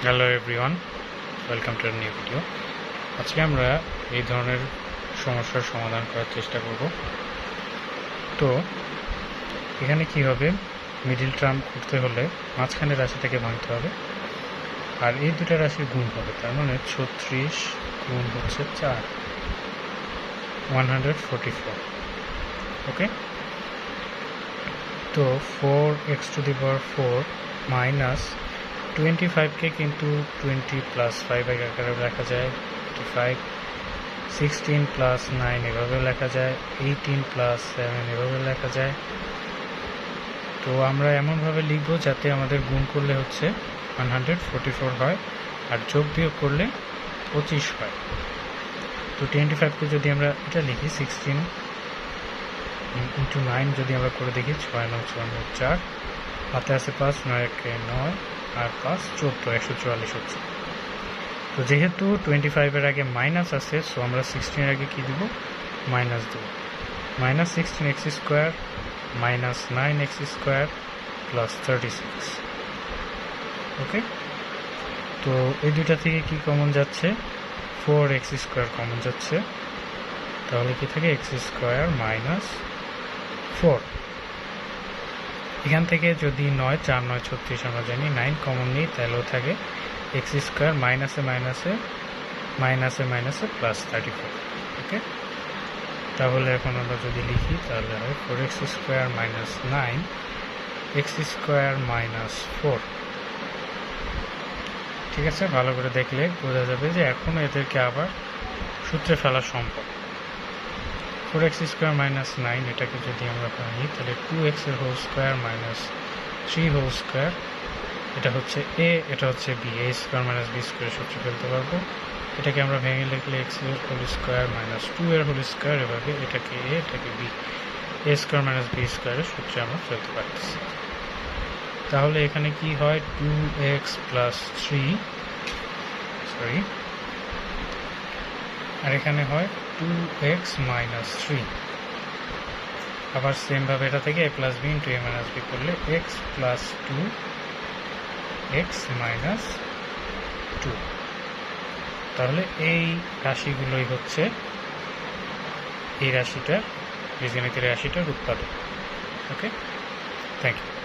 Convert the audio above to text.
Hello everyone, welcome to new video. আজকে আমরা এই ধরনের সমস্যার সমাধান করার চেষ্টা করব। তো এখানে কি হবে, মিডিল টার্ম করতে হলে মাঝখানে রাশিটাকে ভাঙতে হবে, আর এই দুটো রাশির গুণ হবে। তার মানে 36 গুণ হচ্ছে 4, 144। ওকে, তো 4x⁴ মাইনাস 25কে কিন্তু 20 প্লাস 5 আকারে লেখা যায়, 25, 16 প্লাস 9 এভাবে লেখা যায়, 18 প্লাস 7 এভাবে লেখা যায়। তো আমরা এমনভাবে লিখব যাতে আমাদের গুণ করলে হচ্ছে 144 হয়, আর যোগ বিয়োগ করলে 25 হয়। তো 25কে যদি আমরা এটা লিখি 16 ইন্টু 9 যদি আমরা করে দেখি, 6 9 6 4, হাতে আছে 5, 9 1 9, আর 5 14, 144 হচ্ছে। তো যেহেতু 25-এর আগে মাইনাস আছে, সো আমরা 16-এর আগে কী দেব, মাইনাস দেব। Minus 16x² minus 9x² plus 36। Okay, তো এই দুইটা থেকে কি কমন যাচ্ছে, 4x² কমন যাচ্ছে। তাহলে কি থাকে, x² মাইনাস 4। এখান থেকে যদি 9 4 9 36 আমরা জানি, 9 কমন নিই, তাহলেও থাকে x² মাইনাসে মাইনাসে মাইনাসে মাইনাসে প্লাস 34। ওকে, তাহলে এখন আমরা যদি লিখি তাহলে হয় 4x² মাইনাস 9 x² মাইনাস 4। ঠিক আছে, ভালো করে দেখলে বোঝা যাবে যে এখনও এদেরকে আবার সূত্রে ফেলা সম্ভব। 4x² মাইনাস 9 এটাকে যদি আমরা ভাঙি তাহলে 2x² মাইনাস 3 এটা হচ্ছে a, এটা হচ্ছে b, a² মাইনাস b² সূত্রে ফেলতে পারবো। এটাকে আমরা ভেঙে লিখলে x² মাইনাস 2 এভাবে, এটাকে a এটাকে b, a² মাইনাস b² সূত্রে আমরা ফেলতে পারতেছি। তাহলে এখানে কি হয়, 2x প্লাস 3, সরি, আর এখানে হয় 2x মাইনাস 3। আবার সেমভাবে এটা থেকে a plus b into a minus b করলে x প্লাস 2 x মাইনাস 2। তাহলে এই রাশিগুলোই হচ্ছে এই রাশিটার, বীজগণিতের রাশিটার উৎপাদক। ওকে, থ্যাংক ইউ।